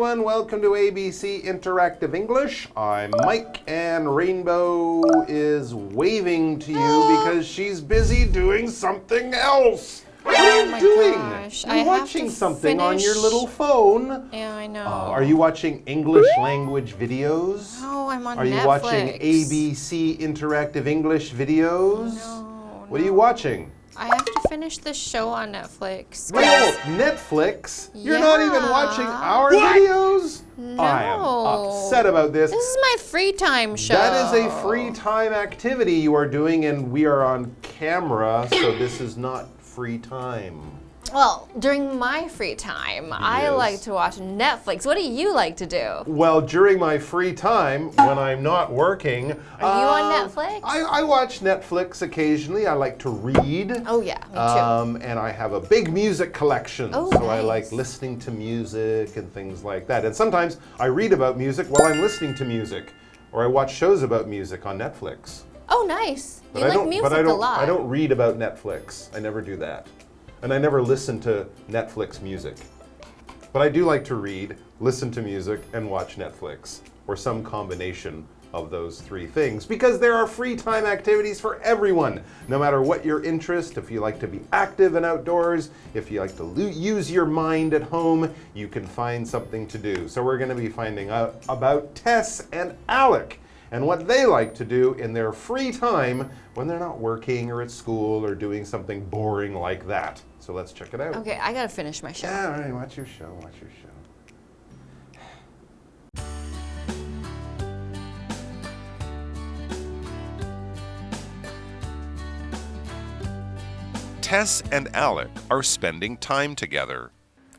everyone. Welcome to ABC Interactive English. I'm Mike, and Rainbow is waving to you because she's busy doing something else. What are you doing? Gosh. You're watching something on your little phone. Yeah, I know. Are you watching English language videos? No, I'm on Netflix. Are you watching ABC Interactive English videos? No. What are you watching? I have to finish this show on Netflix. Wait, Netflix? You're not even watching our videos? No. I am upset about this. This is my free time show. That is a free time activity you are doing, and we are on camera, so this is not free time. Well, during my free time, I like to watch Netflix. What do you like to do? Well, during my free time, when I'm not working... Are you on Netflix? I watch Netflix occasionally. I like to read. Oh, yeah, me too. And I have a big music collection, Oh, so nice. I like listening to music and things like that. And sometimes I read about music while I'm listening to music, or I watch shows about music on Netflix. Oh, nice. But You like music a lot. I don't read about Netflix. I never do that. And I never listen to Netflix music. But I do like to read, listen to music, and watch Netflix, or some combination of those three things, because there are free time activities for everyone, no matter what your interest. If you like to be active and outdoors, if you like to use your mind at home, you can find something to do. So we're going to be finding out about Tess and Alec and what they like to do in their free time when they're not working or at school or doing something boring like that. So let's check it out. Okay, I gotta finish my show. Yeah, all right, watch your show, watch your show. Tess and Alec are spending time together.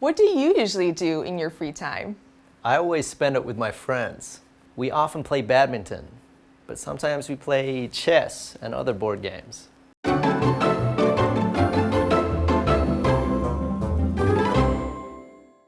What do you usually do in your free time? I always spend it with my friends. We often play badminton, but sometimes we play chess and other board games.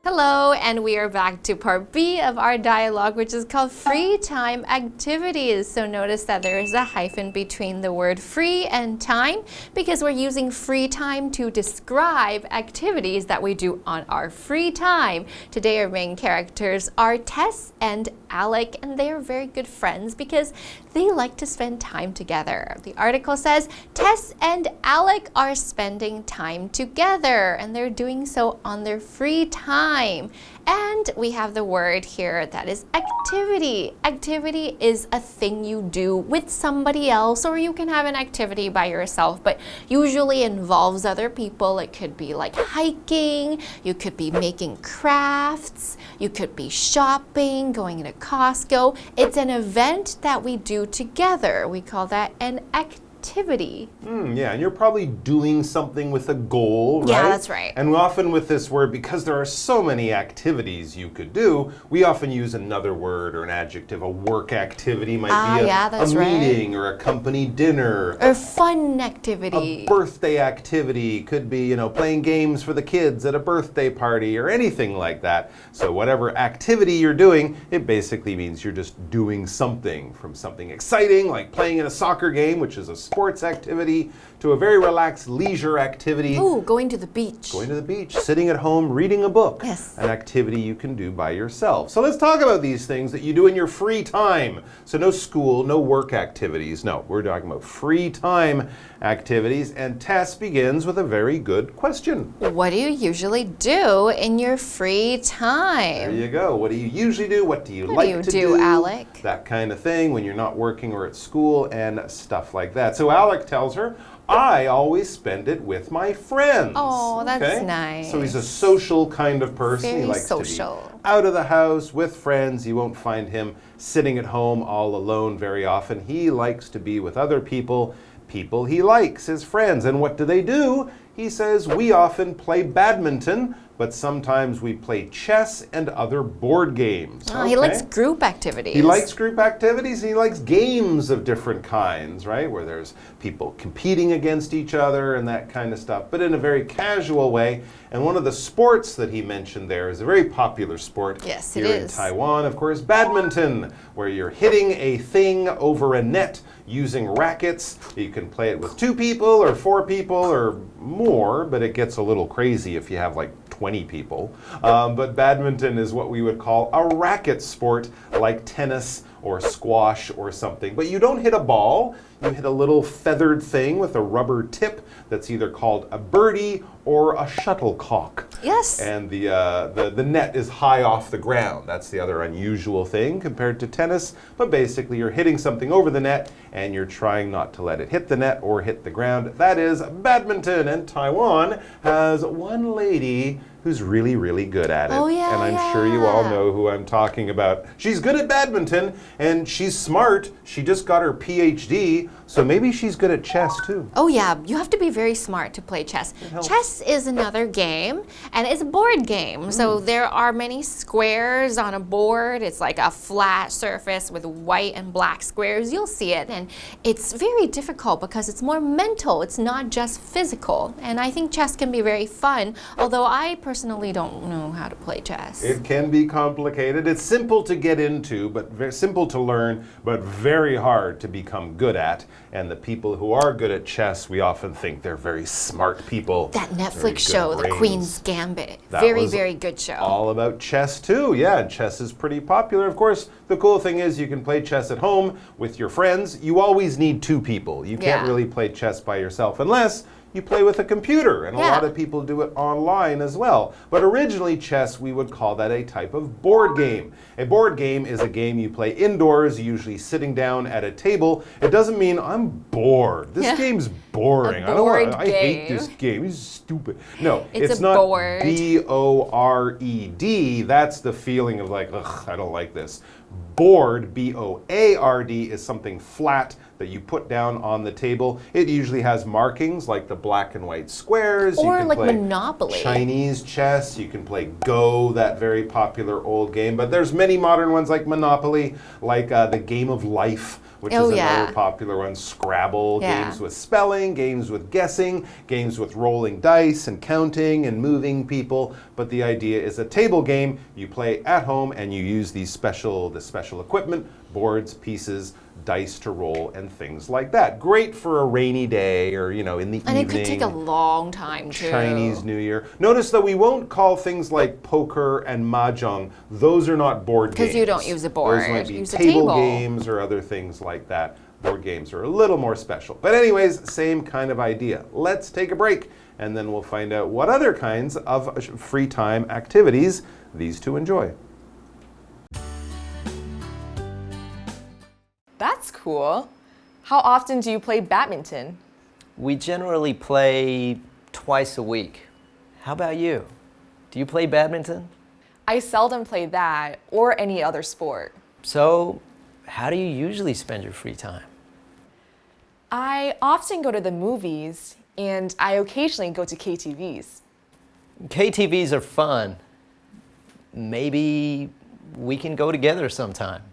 Hello, and we are back to part B of our dialogue, which is called free time activities. So notice that there is a hyphen between the word free and time because we're using free time to describe activities that we do on our free time. Today our main characters are Tess and Alec, and they are very good friends because they like to spend time together. The article says Tess and Alec are spending time together, and they're doing so on their free time. And we have the word here that is activity. Activity is a thing you do with somebody else, or you can have an activity by yourself, but usually involves other people. It could be like hiking, you could be making crafts, you could be shopping, going to Costco. It's an event that we do together. We call that an activity. Yeah, and you're probably doing something with a goal, right? Yeah, that's right. And often with this word, because there are so many activities you could do, we often use another word or an adjective. A work activity might be a meeting or a company dinner. Or fun activity. A birthday activity could be, playing games for the kids at a birthday party or anything like that. So whatever activity you're doing, it basically means you're just doing something, from something exciting like playing in a soccer game, which is a sports activity, to a very relaxed leisure activity. Ooh, going to the beach. Going to the beach, sitting at home, reading a book. Yes. An activity you can do by yourself. So let's talk about these things that you do in your free time. So no school, no work activities. No, we're talking about free time activities. And Tess begins with a very good question. What do you usually do in your free time? There you go. What do you usually do? What do you like to do? Alec? That kind of thing when you're not working or at school and stuff like that. So Alec tells her, I always spend it with my friends. Oh, that's nice. So he's a social kind of person. Very He likes social. to be out of the house with friends. You won't find him sitting at home all alone very often. He likes to be with other people he likes, his friends. And what do? He says, we often play badminton, but sometimes we play chess and other board games. Oh, he likes group activities. He likes group activities, and he likes games of different kinds, right? Where there's people competing against each other and that kind of stuff, but in a very casual way. And one of the sports that he mentioned there is a very popular sport here in Taiwan, of course, badminton, where you're hitting a thing over a net using rackets. You can play it with 2 people or 4 people or more, but it gets a little crazy if you have like 20 people. But badminton is what we would call a racket sport, like tennis or squash or something. But you don't hit a ball, you hit a little feathered thing with a rubber tip that's either called a birdie or a shuttlecock. Yes. And the net is high off the ground. That's the other unusual thing compared to tennis. But basically you're hitting something over the net and you're trying not to let it hit the net or hit the ground. That is badminton. And Taiwan has one lady who's really, really good at it. Oh, yeah, and I'm sure you all know who I'm talking about. She's good at badminton and she's smart. She just got her PhD, so maybe she's good at chess too. Oh yeah, you have to be very smart to play chess. Chess is another game, and it's a board game. So there are many squares on a board. It's like a flat surface with white and black squares. You'll see it, and it's very difficult because it's more mental. It's not just physical. And I think chess can be very fun, although I personally don't know how to play chess. It can be complicated. It's simple to get into, but very simple to learn, but very hard to become good at. And the people who are good at chess, we often think they're very smart people. That Netflix show, The Queen's Gambit, That very, was very good show. All about chess too. Yeah, and chess is pretty popular. Of course, the cool thing is you can play chess at home with your friends. You always need 2 people. You can't really play chess by yourself unless you play with a computer, and a lot of people do it online as well. But originally, chess, we would call that a type of board game. A board game is a game you play indoors, usually sitting down at a table. It doesn't mean I'm bored. This game's boring. I hate this game. It's stupid. No, it's not bored. B-O-R-E-D. That's the feeling of like, ugh, I don't like this. Board, B-O-A-R-D, is something flat that you put down on the table. It usually has markings like the black and white squares. Or you can like play Monopoly. Chinese chess. You can play Go, that very popular old game. But there's many modern ones like Monopoly, like the Game of Life, which is another popular one. Scrabble, games with spelling, games with guessing, games with rolling dice and counting and moving people. But the idea is a table game. You play at home and you use the special equipment, boards, pieces, dice to roll, and things like that. Great for a rainy day or, in the evening. And it could take a long time too. Chinese New Year. Notice that we won't call things like poker and mahjong. Those are not board games. Because you don't use a board. Those might be use a table table games or other things like that. Board games are a little more special. But anyways, same kind of idea. Let's take a break, and then we'll find out what other kinds of free time activities these two enjoy. That's cool. How often do you play badminton? We generally play twice a week. How about you? Do you play badminton? I seldom play that or any other sport. So, how do you usually spend your free time? I often go to the movies, and I occasionally go to KTVs. KTVs are fun. Maybe we can go together sometime.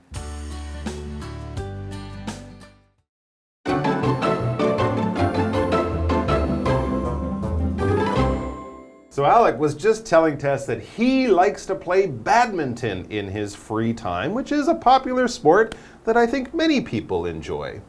So Alec was just telling Tess that he likes to play badminton in his free time, which is a popular sport that I think many people enjoy.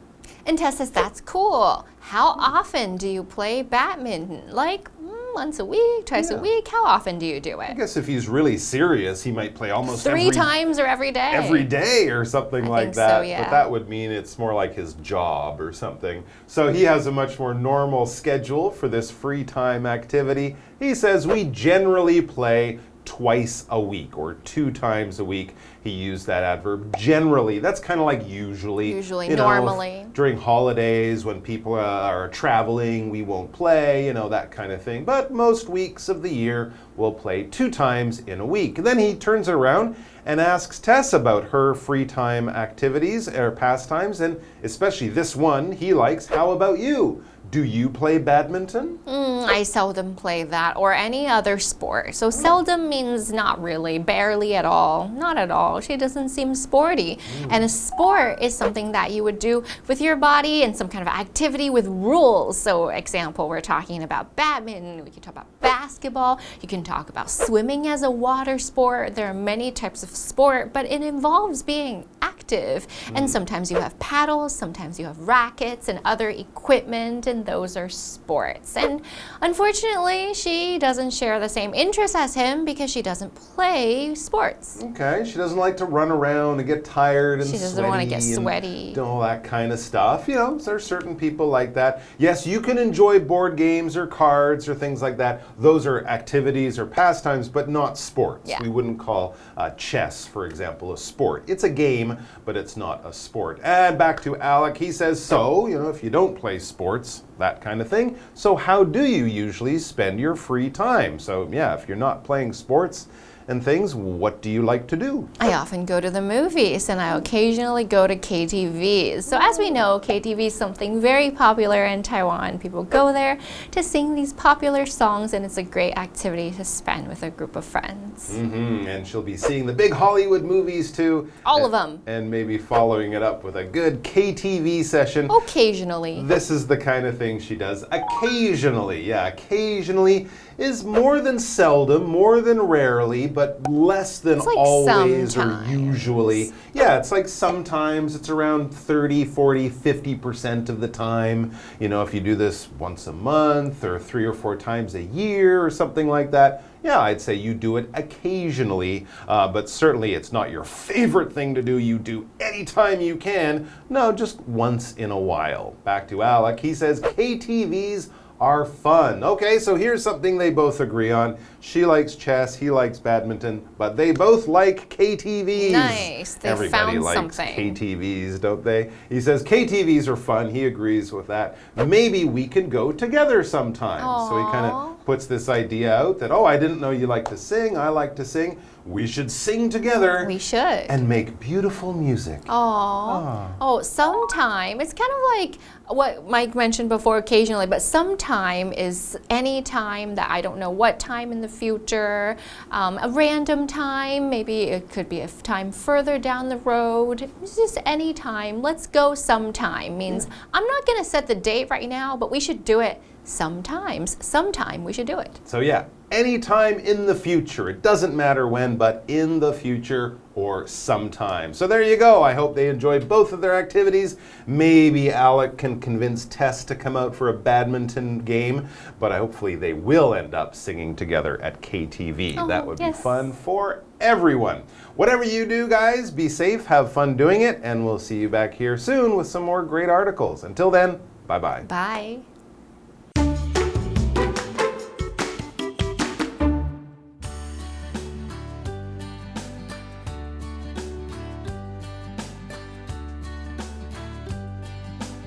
And Tess says, that's cool. How often do you play badminton? Like once a week, twice a week? How often do you do it? I guess if he's really serious, he might play almost Three times or every day? Every day or something I like think that. so, yeah. But that would mean it's more like his job or something. So he has a much more normal schedule for this free time activity. He says we generally play twice a week or 2 times a week. He used that adverb generally. That's kind of like usually. Usually, normally. During holidays when people are traveling, we won't play, that kind of thing. But most weeks of the year, we'll play 2 times in a week. And then he turns it around and asks Tess about her free time activities or pastimes, and especially this one he likes. How about you? Do you play badminton? I seldom play that or any other sport. So seldom means not really, barely at all, not at all. She doesn't seem sporty. And a sport is something that you would do with your body and some kind of activity with rules. So example, we're talking about badminton, we can talk about basketball, you can talk about swimming as a water sport. There are many types of sport, but it involves being active. active. And sometimes you have paddles, sometimes you have rackets and other equipment, and those are sports. And unfortunately, she doesn't share the same interests as him because she doesn't play sports. Okay, she doesn't like to run around and get tired and She doesn't want to get sweaty. And all that kind of stuff. You know, there are certain people like that. Yes, you can enjoy board games or cards or things like that. Those are activities or pastimes, but not sports. Yeah. We wouldn't call chess, for example, a sport. It's a game, but it's not a sport. And back to Alec, he says, so, you know, if you don't play sports, that kind of thing, so how do you usually spend your free time? So, yeah, if you're not playing sports and things, what do you like to do? I often go to the movies and I occasionally go to KTVs. So as we know, KTV is something very popular in Taiwan. People go there to sing these popular songs, and it's a great activity to spend with a group of friends. And she'll be seeing the big Hollywood movies too. All of them. And maybe following it up with a good KTV session. Occasionally. This is the kind of thing she does occasionally. Yeah, occasionally is more than seldom, more than rarely, but less than like always sometimes. or usually. Yeah, it's like sometimes it's around 30, 40, 50% of the time. You know, if you do this once a month or 3 or 4 times a year or something like that, yeah, I'd say you do it occasionally, but certainly it's not your favorite thing to do. You do anytime you can. No, just once in a while. Back to Alec. He says KTVs are fun. Okay, so here's something they both agree on. She likes chess, he likes badminton, but they both like KTVs. Nice, they Everybody found likes something. KTVs, don't they? He says KTVs are fun. He agrees with that. Maybe we can go together sometime. So he kind of puts this idea out that, oh, I didn't know you like to sing. I like to sing. We should sing together. We should. And make beautiful music. Oh, sometime. It's kind of like what Mike mentioned before, occasionally, but sometime is any time that I don't know what time in the future, a random time, maybe it could be a time further down the road. It's just any time. Let's go sometime means I'm not going to set the date right now, but we should do it sometimes. Sometime we should do it. So yeah, anytime in the future. It doesn't matter when, but in the future or sometime. So there you go. I hope they enjoy both of their activities. Maybe Alec can convince Tess to come out for a badminton game, but hopefully they will end up singing together at KTV. That would be fun for everyone. Whatever you do, guys, be safe, have fun doing it, and we'll see you back here soon with some more great articles. Until then, bye-bye. Bye.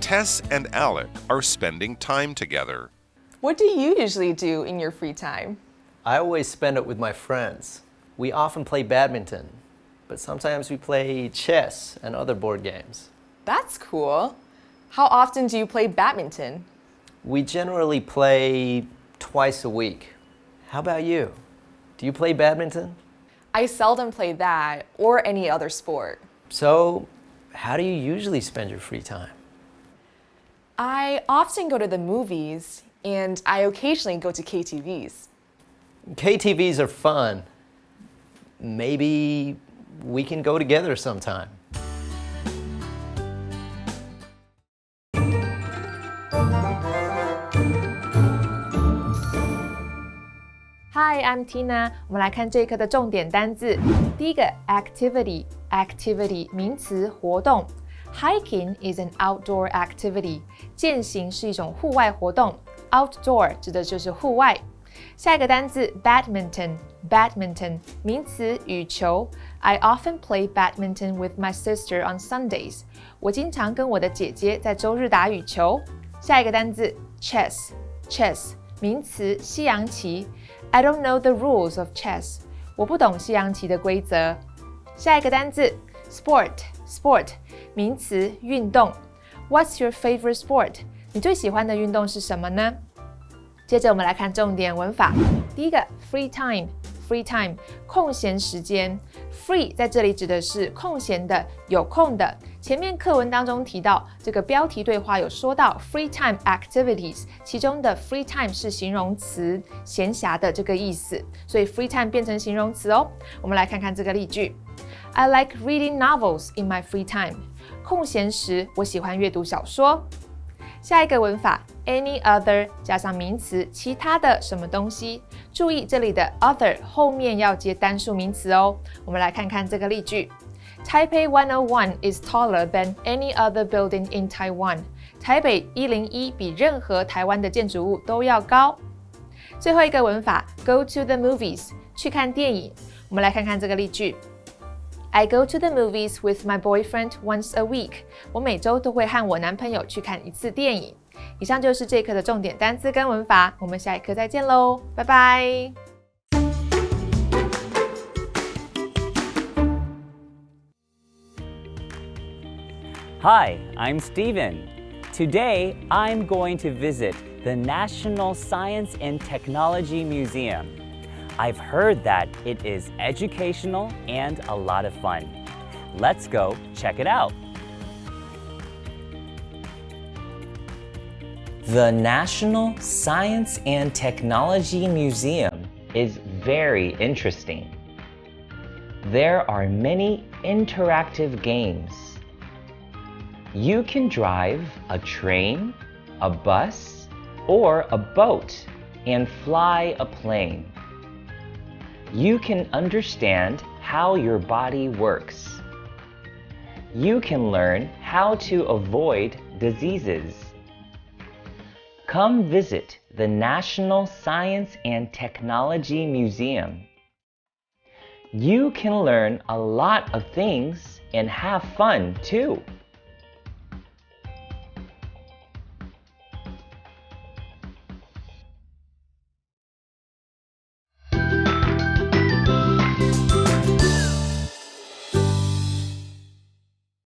Tess and Alec are spending time together. What do you usually do in your free time? I always spend it with my friends. We often play badminton, but sometimes we play chess and other board games. That's cool. How often do you play badminton? We generally play twice a week. How about you? Do you play badminton? I seldom play that or any other sport. So, how do you usually spend your free time? I often go to the movies and I occasionally go to KTVs. KTVs are fun. Maybe we can go together sometime. Hi, I'm Tina. 我们来看这一课的重点单字。第一个 activity 名词活动。Hiking is an outdoor activity. 健行是一种户外活动。Outdoor 指的就是户外。下一个单字 badminton 名词羽球。I often play badminton with my sister on Sundays. 我经常跟我的姐姐在周日打羽球。下一个单字 chess 名词西洋棋。I don't know the rules of chess. 我不懂西洋棋的规则。下一个单字 sport 名词运动。What's your favorite sport? 你最喜欢的运动是什么呢？接着我们来看重点文法。第一个 free time free time， 空闲时间。Free 在这里指的是空闲的、有空的。前面课文当中提到，这个标题对话有说到 free time activities， 其中的 free time 是形容词，闲暇的这个意思，所以 free time 变成形容词哦。我们来看看这个例句 ：I like reading novels in my free time。空闲时，我喜欢阅读小说。下一个文法 any other 加上名词其他的什么东西，注意这里的 other 后面要接单数名词哦。我们来看看这个例句 Taipei 101 is taller than any other building in Taiwan。 台北101比任何台湾的建筑物都要高。最后一个文法 go to the movies 去看电影。我们来看看这个例句I go to the movies with my boyfriend once a week。 我每周都会和我男朋友去看一次电影。以上就是这一课的重点单字跟文法，我们下一课再见喽，拜拜。Hi, I'm Steven. Today, I'm going to visit the National Science and Technology Museum. I've heard that it is educational and a lot of fun. Let's go check it out. The National Science and Technology Museum is very interesting. There are many interactive games. You can drive a train, a bus, or a boat and fly a plane. You can understand how your body works. You can learn how to avoid diseases. Come visit the National Science and Technology Museum. You can learn a lot of things and have fun too.